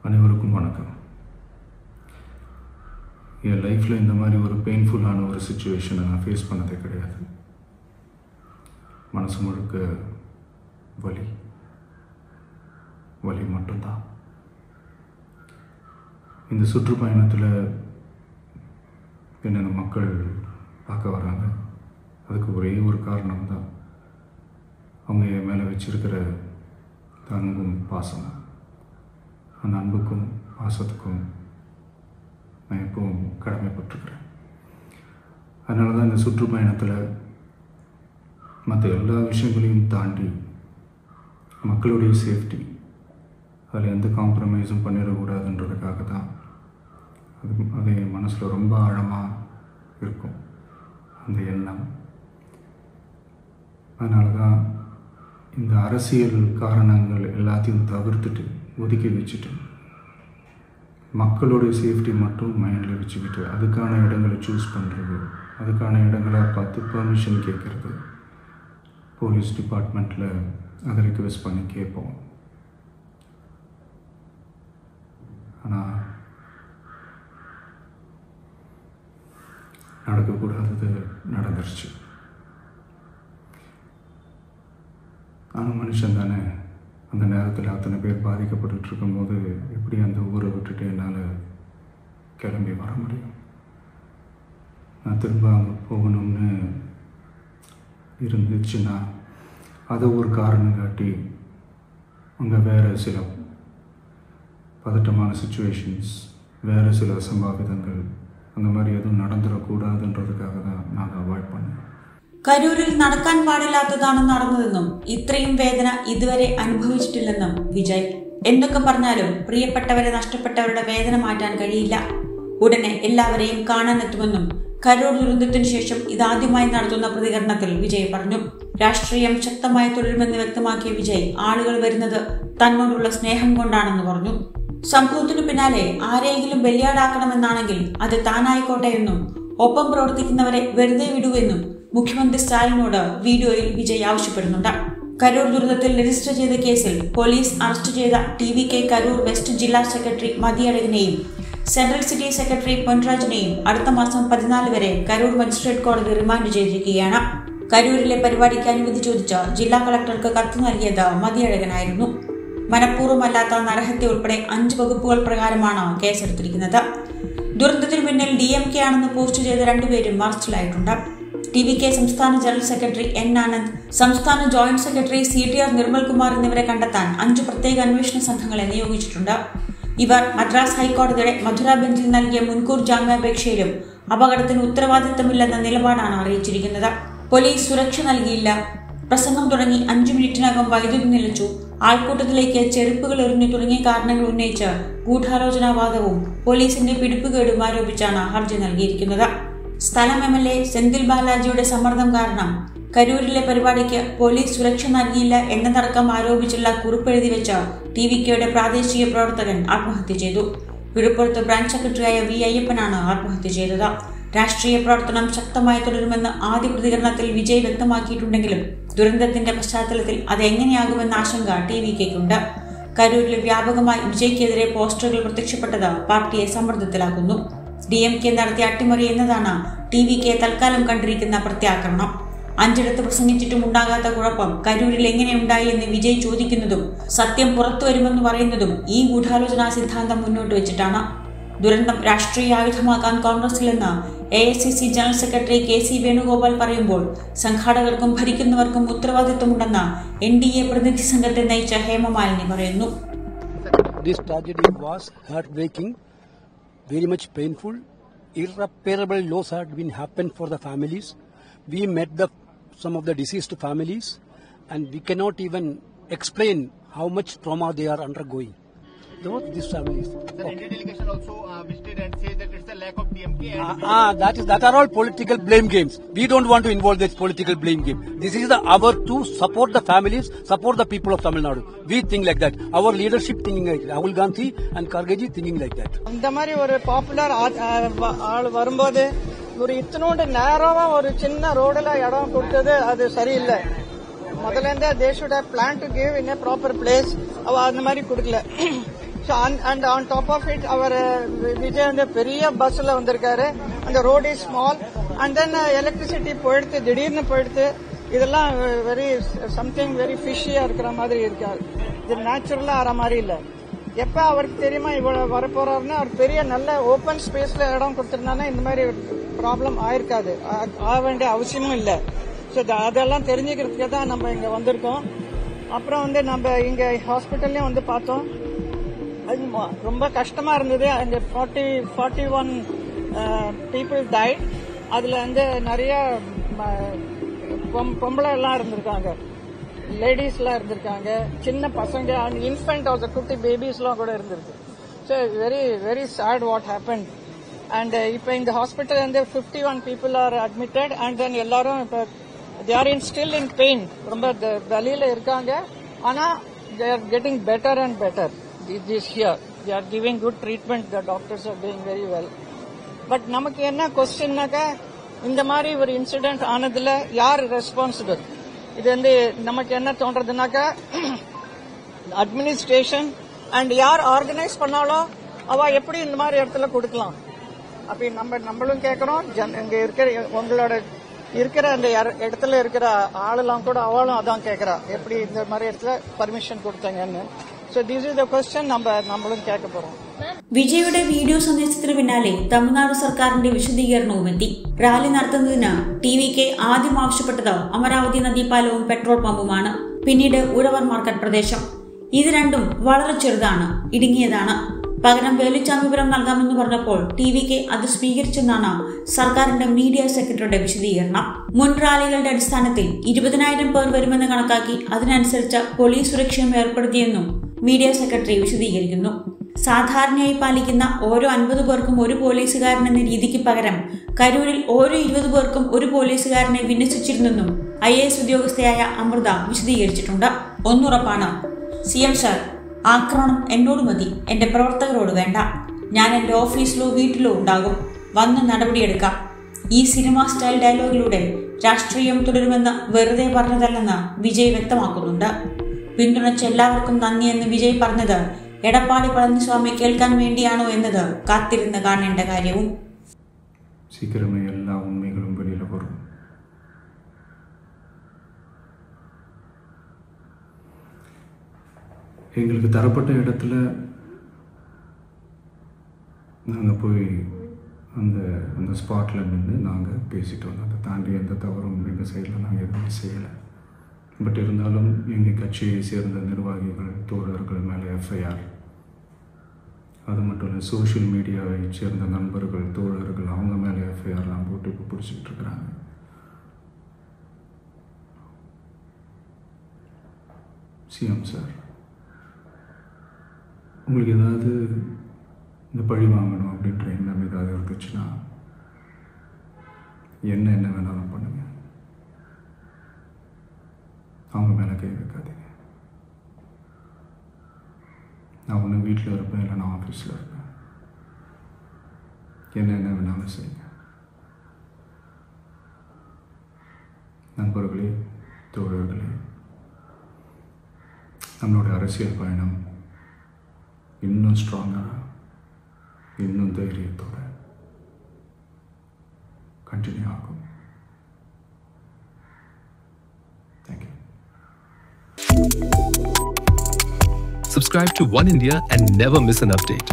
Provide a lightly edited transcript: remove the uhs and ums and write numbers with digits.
அனைவருக்கும் வணக்கம். என் லைஃப்பில் இந்த மாதிரி ஒரு பெயின்ஃபுல்லான ஒரு சிச்சுவேஷனை நான் ஃபேஸ் பண்ணதே கிடையாது. மனசு முழுக்க வலி மட்டும்தான். இந்த சுற்றுப்பயணத்தில் என்னென்ன மக்கள் பார்க்க வராங்க, அதுக்கு ஒரே ஒரு காரணம் தான், அவங்க என் மேலே வச்சிருக்கிற அன்பும் பாசம். அந்த அன்புக்கும் பாசத்துக்கும் நான் எப்பவும் கடமைப்பட்டிருக்கிறேன். அதனால தான் இந்த சுற்றுப்பயணத்தில் மற்ற எல்லா விஷயங்களையும் தாண்டி மக்களுடைய சேஃப்டி, அதில் எந்த காம்ப்ரமைஸும் பண்ணிடக்கூடாதுன்றதுக்காக தான் அது என் மனசில் ரொம்ப ஆழமாக இருக்கும் அந்த எண்ணம். அதனால தான் இந்த அரசியல் காரணங்கள் எல்லாத்தையும் தவிர்த்துட்டு ஒதுக்கி வச்சுட்டு மக்களுடைய சேஃப்டி மட்டும் மைண்டில் வச்சுக்கிட்டு அதுக்கான இடங்களை சூஸ் பண்ணுறது, அதுக்கான இடங்களை பார்த்து பெர்மிஷன் கேட்குறது, போலீஸ் டிபார்ட்மெண்ட்டில் அதை ரிக்வெஸ்ட் பண்ணி கேட்போம். ஆனால் நடக்கக்கூடாதது நடந்துருச்சு. நானும் மனுஷன் தானே. அந்த நேரத்தில் அத்தனை பேர் பாதிக்கப்பட்டு இருக்கும்போது எப்படி அந்த ஊரை விட்டுட்டு என்னால் கிளம்பி வர முடியும்? நான் திரும்ப அங்கே போகணும்னு இருந்துச்சுன்னா அதை ஒரு காரணம் காட்டி அங்கே வேறு சில பதட்டமான சிச்சுவேஷன்ஸ், வேறு சில அசம்பாவிதங்கள் அந்த மாதிரி எதுவும் நடந்துடக்கூடாதுன்றதுக்காக தான் நான் அவாய்ட் பண்ணேன். കരൂരിൽ നടക്കാൻ പാടില്ലാത്തതാണ് നടന്നതെന്നും ഇത്രയും വേദന ഇതുവരെ അനുഭവിച്ചിട്ടില്ലെന്നും വിജയ്. എന്തൊക്കെ പറഞ്ഞാലും പ്രിയപ്പെട്ടവരെ നഷ്ടപ്പെട്ടവരുടെ വേദന മാറ്റാൻ കഴിയില്ല. ഉടനെ എല്ലാവരെയും കാണാനെത്തുമെന്നും കരൂർ ദുരന്തത്തിനു ശേഷം ഇതാദ്യമായി നടത്തുന്ന പ്രതികരണത്തിൽ വിജയ് പറഞ്ഞു. രാഷ്ട്രീയം ശക്തമായി തുടരുമെന്ന് വ്യക്തമാക്കിയ വിജയ് ആളുകൾ വരുന്നത് തന്നോടുള്ള സ്നേഹം കൊണ്ടാണെന്ന് പറഞ്ഞു. സംഭവത്തിനു പിന്നാലെ ആരെയെങ്കിലും ബലിയാടാക്കണമെന്നാണെങ്കിൽ അത് താനായിക്കോട്ടെ എന്നും ഒപ്പം പ്രവർത്തിക്കുന്നവരെ വെറുതെ വിടുവെന്നും മുഖ്യമന്ത്രി സ്റ്റാലിനോട് വീഡിയോയിൽ വിജയ് ആവശ്യപ്പെടുന്നുണ്ട്. കരൂർ ദുരന്തത്തിൽ രജിസ്റ്റർ ചെയ്ത കേസിൽ പോലീസ് അറസ്റ്റ് ചെയ്ത TVK കരൂർ വെസ്റ്റ് ജില്ലാ സെക്രട്ടറി മതിയഴകിനെയും സെൻട്രൽ സിറ്റി സെക്രട്ടറി പൊൻരാജിനെയും അടുത്ത മാസം 14 വരെ കരൂർ മജിസ്ട്രേറ്റ് കോടതി റിമാൻഡ് ചെയ്തിരിക്കുകയാണ്. കരൂരിലെ പരിപാടിക്ക് അനുമതി ചോദിച്ച് ജില്ലാ കളക്ടർക്ക് കത്ത് നൽകിയത് മതിയഴകനായിരുന്നു. മനഃപൂർവ്വമല്ലാത്ത നരഹത്യ ഉൾപ്പെടെ 5 വകുപ്പുകൾ പ്രകാരമാണ് കേസെടുത്തിരിക്കുന്നത്. ദുരന്തത്തിന് പിന്നിൽ DMK ആണെന്ന് പോസ്റ്റ് ചെയ്ത 2 പേരും അറസ്റ്റിലായിട്ടുണ്ട്. TVK സംസ്ഥാന ജനറൽ സെക്രട്ടറി N. ആനന്ദ്, സംസ്ഥാന ജോയിന്റ് സെക്രട്ടറി CTR നിർമ്മൽകുമാർ എന്നിവരെ കണ്ടെത്താൻ 5 പ്രത്യേക അന്വേഷണ സംഘങ്ങളെ നിയോഗിച്ചിട്ടുണ്ട്. ഇവർ മദ്രാസ് ഹൈക്കോടതിയുടെ മധുര ബെഞ്ചിൽ നൽകിയ മുൻകൂർ ജാമ്യാപേക്ഷയിലും അപകടത്തിന് ഉത്തരവാദിത്തമില്ലെന്ന നിലപാടാണ് അറിയിച്ചിരിക്കുന്നത്. പോലീസ് സുരക്ഷ നൽകിയില്ല, പ്രസംഗം തുടങ്ങി 5 മിനിറ്റിനകം വൈദ്യുതി നിലച്ചു, ആൾക്കൂട്ടത്തിലേക്ക് ചെരുപ്പുകൾ എറിഞ്ഞു തുടങ്ങിയ കാരണങ്ങൾ ഉന്നയിച്ച് ഗൂഢാലോചനാവാദവും പോലീസിന്റെ പിടിപ്പുകേടും ആരോപിച്ചാണ് ഹർജി നൽകിയിരിക്കുന്നത്. സ്ഥലം MLA സെന്തിൽ ബാലാജിയുടെ സമ്മർദ്ദം കാരണം കരൂരിലെ പരിപാടിക്ക് പോലീസ് സുരക്ഷ നൽകിയില്ല എന്നതടക്കം ആരോപിച്ചുള്ള കുറിപ്പെഴുതി വെച്ച TVKയുടെ പ്രാദേശിക പ്രവർത്തകൻ ആത്മഹത്യ ചെയ്തു. വിഴുപ്പുറത്ത് ബ്രാഞ്ച് സെക്രട്ടറിയായ V. അയ്യപ്പനാണ് ആത്മഹത്യ ചെയ്തത്. രാഷ്ട്രീയ പ്രവർത്തനം ശക്തമായി തുടരുമെന്ന് ആദ്യ പ്രതികരണത്തിൽ വിജയ് വ്യക്തമാക്കിയിട്ടുണ്ടെങ്കിലും ദുരന്തത്തിന്റെ പശ്ചാത്തലത്തിൽ അതെങ്ങനെയാകുമെന്ന ആശങ്ക TVKയ്ക്കുണ്ട്. കരൂരിൽ വ്യാപകമായി വിജയ്ക്കെതിരെ പോസ്റ്ററുകൾ പ്രത്യക്ഷപ്പെട്ടത് പാർട്ടിയെ സമ്മർദ്ദത്തിലാക്കുന്നു. DMK നടത്തിയ അട്ടിമറി എന്നതാണ് TVK തൽക്കാലം കണ്ടിരിക്കുന്ന പ്രത്യാക്രമണം. 5 പ്രസംഗിച്ചിട്ടും ഉണ്ടാകാത്ത കുഴപ്പം കരൂരിൽ എങ്ങനെയുണ്ടായി എന്ന് വിജയ് ചോദിക്കുന്നതും സത്യം പുറത്തുവരുമെന്ന് പറയുന്നതും ഈ ഗൂഢാലോചനാ സിദ്ധാന്തം മുന്നോട്ട് വെച്ചിട്ടാണ്. ദുരന്തം രാഷ്ട്രീയ ആയുധമാക്കാൻ കോൺഗ്രസിലെന്ന് AICC general secretary KC Venugopal പറയുമ്പോൾ സംഘാടകർക്കും ഭരിക്കുന്നവർക്കും ഉത്തരവാദിത്വമുണ്ടെന്ന് NDA പ്രതിനിധി സംഘത്തെ നയിച്ച ഹേമമാലിനി പറയുന്നു. Very much painful. Irreparable loss had been happened for the families. We met some of the deceased families, and we cannot even explain how much trauma they are undergoing. These families. The Indian delegation also visited and said that it's a lack of DMK. That are all political blame games. We don't want to involve this political blame game. This is the hour to support the families, support the people of Tamil Nadu. We think like that. Our leadership thinking like that. Rahul Gandhi and Khargeji thinking like that. இந்த மாதிரி ஒரு popular ஆள் வரும்போது ஒரு இத்தனோண்டு நேரமா ஒரு சின்ன ரோடுல இடம் கொடுத்தது அது சரியில்லை. முதல்ல இருந்தே they should have planned to give in a proper place. அவ அந்த மாதிரி கொடுக்கல. So and on top of it, our Vijay and the பெரிய பஸ்ல வந்திருக்காரு. And the road is small. And then electricity போயிடுத்து, திடீர்னு போயிடுத்து. இதெல்லாம் வெரி சம்திங் வெரி ஃபிஷியா இருக்கிற மாதிரி இருக்காது. இது நேச்சுரலா ஆற மாதிரி இல்ல. எப்ப அவருக்கு தெரியுமா இவ்வளவு வரப்போறாருன்னு அவர் பெரிய நல்ல ஓபன் ஸ்பேஸ்ல இடம் கொடுத்திருந்தாங்கன்னா இந்த மாதிரி ப்ராப்ளம் ஆயிருக்காது, ஆக வேண்டிய அவசியமும் இல்லை. ஸோ அதெல்லாம் தெரிஞ்சுக்கிறதுக்கு தான் நம்ம இங்க வந்திருக்கோம். அப்புறம் வந்து நம்ம இங்க ஹாஸ்பிட்டல்லையும் வந்து பார்த்தோம். அது ரொம்ப கஷ்டமா இருந்தது. அந்த 41 பீப்புள் டைட். அதுல வந்து நிறைய பொம்பளை எல்லாம் இருந்திருக்காங்க, லேடிஸ் எல்லாம் இருந்திருக்காங்க, சின்ன பசங்க, இன்ஃபென்ட் ஆஃப் த குட்டி பேபிஸ் எல்லாம் கூட இருந்திருக்கு. So very very sad what happen. And இப்போ இந்த ஹாஸ்பிட்டல் வந்து 51 people are admitted. And then எல்லாரும் இப்போ they are still in pain. ரொம்ப வலியில இருக்காங்க. ஆனா they are getting better and better this year. They are giving good treatment. The doctors are doing very well. But நமக்கு என்ன கொஸ்டின்னாக்கா, இந்த மாதிரி ஒரு இன்சிடென்ட் ஆனதுல யார் ரெஸ்பான்சிபிள்? இது வந்து நமக்கு என்ன தோன்றதுனாக்கா, அட்மினிஸ்ட்ரேஷன் அண்ட் யார் ஆர்கனைஸ் பண்ணாலோ அவ எப்படி இந்த மாதிரி இடத்துல கொடுக்கலாம் அப்படி நம்மளும் கேட்கறோம். இங்க இருக்கிற உங்களோட இருக்கிற அந்த இடத்துல இருக்கிற ஆளெல்லாம் கூட அவளும் அதான் கேட்கறா, எப்படி இந்த மாதிரி இடத்துல பர்மிஷன் கொடுத்தாங்கன்னு. So this is the question നമ്മളും കേൾക്ക പോறோം. വിജയുടെ വീഡിയോ സന്ദേശത്തിന് പിന്നാലെ തമിഴ്നാട് സർക്കാരിന്റെ വിശദീകരണവും എത്തി. റാലി നടത്തുന്നതിന് TVK ആദ്യം ആവശ്യപ്പെട്ടത് അമരാവതി നദീപാലവും പെട്രോൾ പമ്പുമാണ്. പിന്നീട് ഉഴവർ മാർക്കറ്റ് പ്രദേശം. ഇത് രണ്ടും വളരെ ചെറുതാണ്, ഇടുങ്ങിയതാണ്. പകരം വേലുച്ചാമിപുരം നൽകാമെന്ന് പറഞ്ഞപ്പോൾ TVK അത് സ്വീകരിച്ചെന്നാണ് സർക്കാരിന്റെ മീഡിയ സെക്രട്ടറിയുടെ വിശദീകരണം. മുൻ റാലികളുടെ അടിസ്ഥാനത്തിൽ 20,000 പേർ വരുമെന്ന് കണക്കാക്കി അതിനനുസരിച്ച് പോലീസ് സുരക്ഷയും ഏർപ്പെടുത്തിയെന്നും മീഡിയ സെക്രട്ടറി വിശദീകരിക്കുന്നു. സാധാരണയായി പാലിക്കുന്ന ഓരോ 50 പേർക്കും ഒരു പോലീസുകാരൻ എന്ന രീതിക്ക് പകരം കരൂരിൽ ഓരോ 20 പേർക്കും ഒരു പോലീസുകാരനെ വിന്യസിച്ചിരുന്നെന്നും IAS ഉദ്യോഗസ്ഥയായ അമൃത വിശദീകരിച്ചിട്ടുണ്ട്. ഒന്നുറപ്പാണ്, CM സർ, ആക്രമണം എന്നോട് മതി, എന്റെ പ്രവർത്തകരോട് വേണ്ട. ഞാൻ എന്റെ ഓഫീസിലോ വീട്ടിലോ ഉണ്ടാകും, വന്ന് നടപടിയെടുക്കാം. ഈ സിനിമ സ്റ്റൈൽ ഡയലോഗിലൂടെ രാഷ്ട്രീയം തുടരുമെന്ന് വെറുതെ പറഞ്ഞതല്ലെന്ന് വിജയ് വ്യക്തമാക്കുന്നുണ്ട്. പിന്തുണച്ച എല്ലാവർക്കും നന്ദിയെന്ന് വിജയ് പറഞ്ഞത് എടപ്പാടി പളനിസ്വാമി കേൾക്കാൻ വേണ്ടിയാണോ എന്നത് കാത്തിരുന്ന് കാണേണ്ട കാര്യവും. சீக்கிரமே எல்லா உண்மைகளும் வெளியில வரும். எங்களுக்கு தரப்பட்ட இடத்துல நாங்கள் போய் அந்த ஸ்பாட்டில் நின்று நாங்கள் பேசிட்டு வந்தோம். அதை தாண்டி எந்த தவறும் எங்கள் சைடில் நாங்கள் எதுவுமே செய்யலை. பட் இருந்தாலும் எங்கள் கட்சியை சேர்ந்த நிர்வாகிகள், தோழர்கள் மேலே FIR, அது மட்டும் இல்லை சோஷியல் மீடியாவை சேர்ந்த நண்பர்கள், தோழர்கள், அவங்க மேலே FIRலாம் போட்டு இப்போ பிடிச்சிக்கிட்டு இருக்கிறாங்க. CM சார், உங்களுக்கு ஏதாவது இந்த பழி வாங்கணும் அப்படின்ற எண்ணம் ஏதாவது இருந்துச்சுன்னா என்ன வேணாலும் பண்ணுங்க, அவங்க மேலே கை வைக்காதீங்க. நான் ஒன்று வீட்டில் இருப்பேன், இல்லை நான் ஆஃபீஸில் இருப்பேன், என்ன வேணாலும் செய்யுங்க. நண்பர்களே, தோழர்களே, நம்மளுடைய அரசியல் பயணம் இன்னும் ஸ்ட்ராங்காக, இன்னும் தைரியத்தோட கண்டினியூ ஆகும். Thank you. Subscribe to One India and never miss an update.